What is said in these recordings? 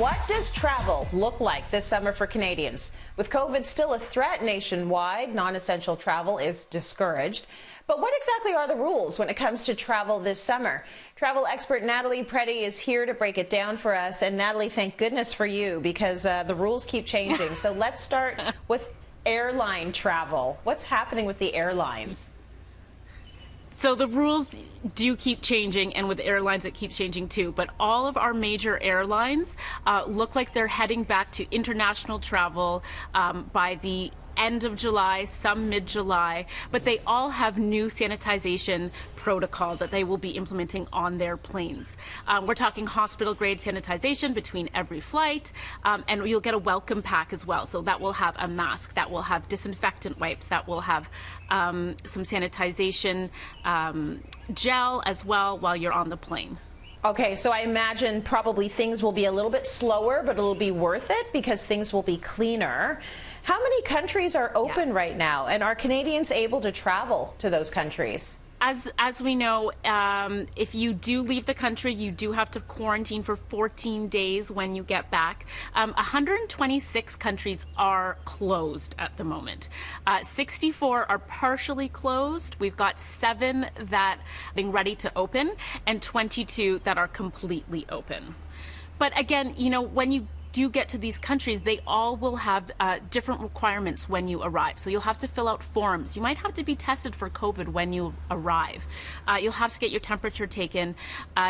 What does travel look like this summer for Canadians? With COVID still a threat nationwide, non-essential travel is discouraged. But what exactly are the rules when it comes to travel this summer? Travel expert Natalie Preddie is here to break it down for us. And Natalie, thank goodness for you, because the rules keep changing. So let's start with airline travel. What's happening with the airlines? So the rules do keep changing, and with airlines it keeps changing too. But all of our major airlines look like they're heading back to international travel by the end of July, some mid-July, but they all have new sanitization protocol that they will be implementing on their planes. We're talking hospital-grade sanitization between every flight, and you'll get a welcome pack as well. So that will have a mask, that will have disinfectant wipes, that will have some sanitization gel as well while you're on the plane. Okay, so I imagine probably things will be a little bit slower, but it'll be worth it because things will be cleaner. How many countries are open right now, and are Canadians able to travel to those countries? As we know, if you do leave the country, you do have to quarantine for 14 days when you get back. 126 countries are closed at the moment. 64 are partially closed. We've got 7 that are being ready to open and 22 that are completely open. But again, you know, when you do get to these countries, they all will have different requirements when you arrive. So you'll have to fill out forms. You might have to be tested for COVID when you arrive. You'll have to get your temperature taken.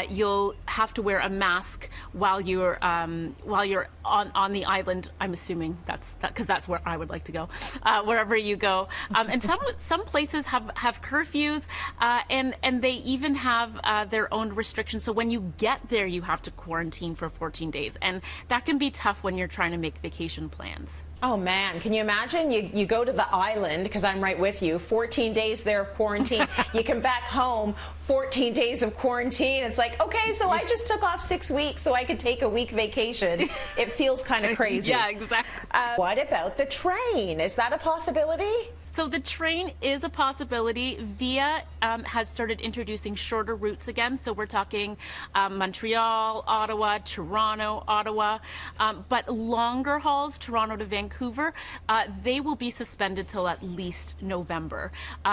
You'll have to wear a mask while you're on the island. I'm assuming that's because that's where I would like to go, wherever you go. And some places have curfews, and they even have their own restrictions. So when you get there, you have to quarantine for 14 days, and that can be tough when you're trying to make vacation plans. Oh man, can you imagine? You go to the island, because I'm right with you, 14 days there of quarantine. You come back home, 14 days of quarantine. It's like, okay, so I just took off 6 weeks so I could take a week vacation. It feels kind of crazy. Yeah, exactly. What about the train? Is that a possibility? So the train is a possibility. Via has started introducing shorter routes again. So we're talking Montreal, Ottawa, Toronto, Ottawa. But longer hauls, Toronto to Vancouver, they will be suspended till at least November.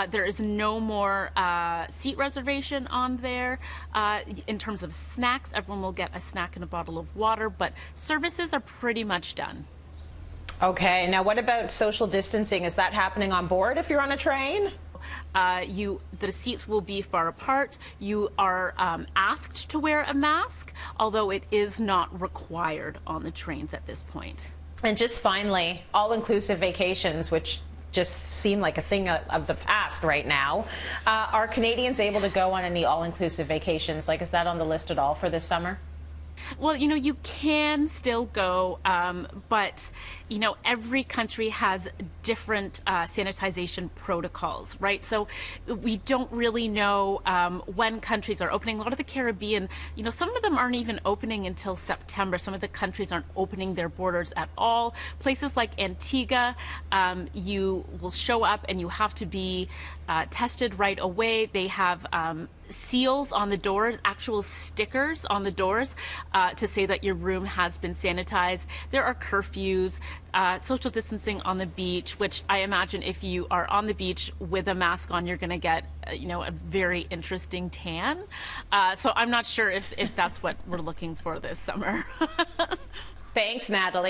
There is no more seat reservation on there. In terms of snacks, everyone will get a snack and a bottle of water, but services are pretty much done. Okay, now what about social distancing? Is that happening on board if you're on a train? The seats will be far apart. You are asked to wear a mask, although it is not required on the trains at this point. And just finally, all-inclusive vacations, which just seem like a thing of the past right now. Are Canadians able to go on any all-inclusive vacations? Like, is that on the list at all for this summer? Well, you know, you can still go, but, you know, every country has different sanitization protocols, right? So we don't really know when countries are opening. A lot of the Caribbean, you know, some of them aren't even opening until September. Some of the countries aren't opening their borders at all. Places like Antigua, you will show up and you have to be tested right away. They have seals on the doors, actual stickers on the doors to say that your room has been sanitized. There are curfews, social distancing on the beach, which I imagine if you are on the beach with a mask on, you're going to get, you know, a very interesting tan. So I'm not sure if that's what we're looking for this summer. Thanks, Natalie.